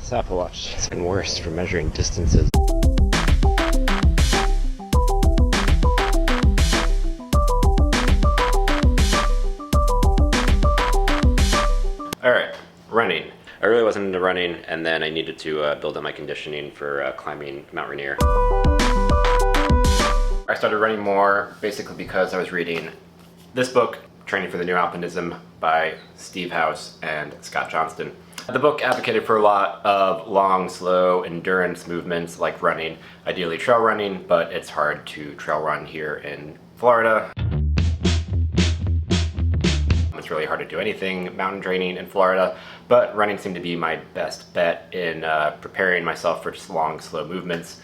This Apple Watch has been worse for measuring distances. Alright, running. I really wasn't into running, and then I needed to build up my conditioning for climbing Mount Rainier. I started running more basically because I was reading this book, Training for the New Alpinism by Steve House and Scott Johnston. The book advocated for a lot of long, slow endurance movements like running, ideally trail running, but it's hard to trail run here in Florida. It's really hard to do anything mountain training in Florida, but running seemed to be my best bet in preparing myself for just long, slow movements.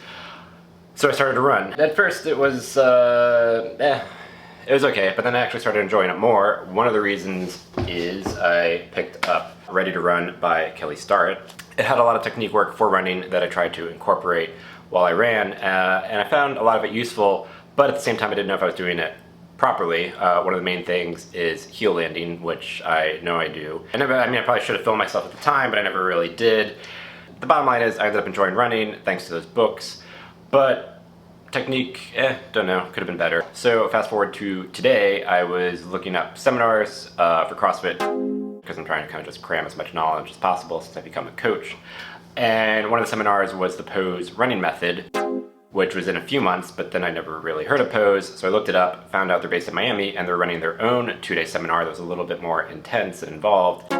So I started to run. At first it was, it was okay, but then I actually started enjoying it more. One of the reasons is I picked up Ready to Run by Kelly Starrett. It had a lot of technique work for running that I tried to incorporate while I ran, and I found a lot of it useful, but at the same time I didn't know if I was doing it properly. One of the main things is heel landing, which I know I do. I probably should have filmed myself at the time, but I never really did. The bottom line is I ended up enjoying running thanks to those books, but technique, don't know, could have been better. So fast forward to today, I was looking up seminars for CrossFit because I'm trying to kind of just cram as much knowledge as possible since I've become a coach. And one of the seminars was the Pose running method, which was in a few months, but then I never really heard of Pose, so I looked it up, found out they're based in Miami, and they're running their own 2-day seminar that was a little bit more intense and involved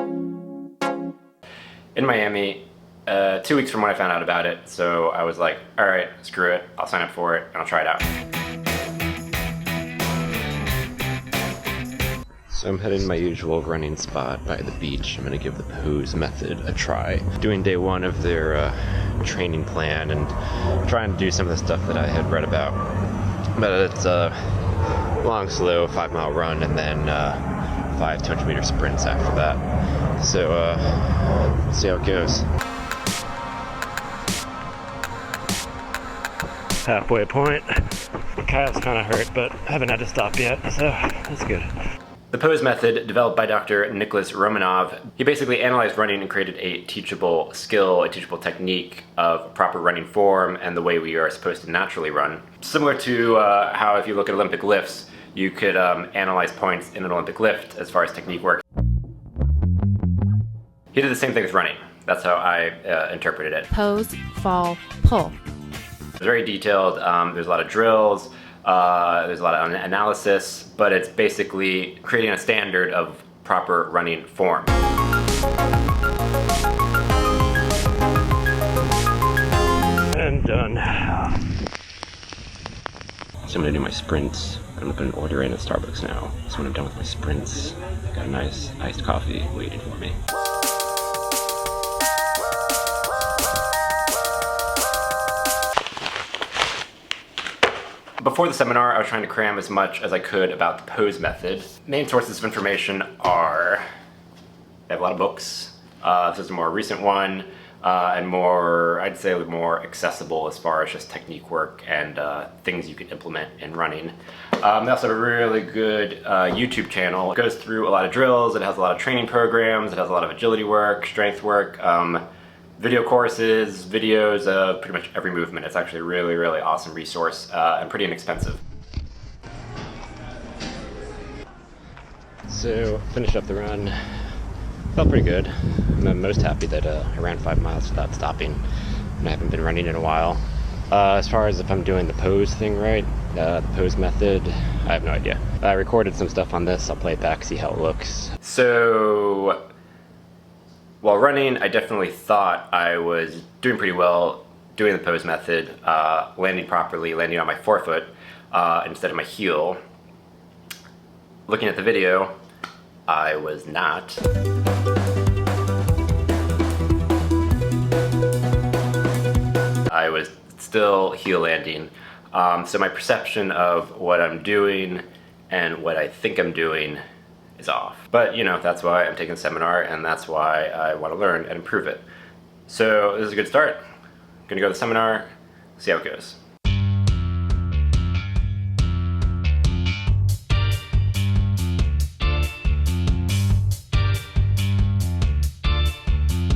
in Miami 2 weeks from when I found out about it. So I was like, all right, screw it, I'll sign up for it, and I'll try it out. So I'm heading to my usual running spot by the beach. I'm gonna give the Pose method a try. Doing day one of their training plan and trying to do some of the stuff that I had read about. But it's a long, slow 5-mile run and then 5 200-meter sprints after that. So let's see how it goes. Halfway point. The calf's kind of hurt, but I haven't had to stop yet, so that's good. The Pose method, developed by Dr. Nicholas Romanov, he basically analyzed running and created a teachable skill, a teachable technique of proper running form and the way we are supposed to naturally run. Similar to how if you look at Olympic lifts, you could analyze points in an Olympic lift as far as technique works. He did the same thing with running. That's how I interpreted it. Pose, fall, pull. It's very detailed. There's a lot of drills. There's a lot of analysis, but it's basically creating a standard of proper running form. And done. So I'm gonna do my sprints. I'm gonna put an order in at Starbucks now. So when I'm done with my sprints, I got a nice iced coffee waiting for me. Before the seminar, I was trying to cram as much as I could about the Pose method. Main sources of information are, they have a lot of books. This is a more recent one, and more, I'd say more accessible as far as just technique work and things you can implement in running. They also have a really good YouTube channel. It goes through a lot of drills, it has a lot of training programs, it has a lot of agility work, strength work, video courses, videos of pretty much every movement. It's actually a really, really awesome resource and pretty inexpensive. So, finished up the run. Felt pretty good. I'm most happy that I ran 5 miles without stopping, and I haven't been running in a while. As far as if I'm doing the Pose thing right, the Pose method, I have no idea. I recorded some stuff on this. I'll play it back, see how it looks. So, while running, I definitely thought I was doing pretty well doing the Pose method, landing properly, landing on my forefoot instead of my heel. Looking at the video, I was not. I was still heel landing. So my perception of what I'm doing and what I think I'm doing is off. But, you know, that's why I'm taking a seminar, and that's why I want to learn and improve it. So this is a good start. I'm gonna go to the seminar, see how it goes.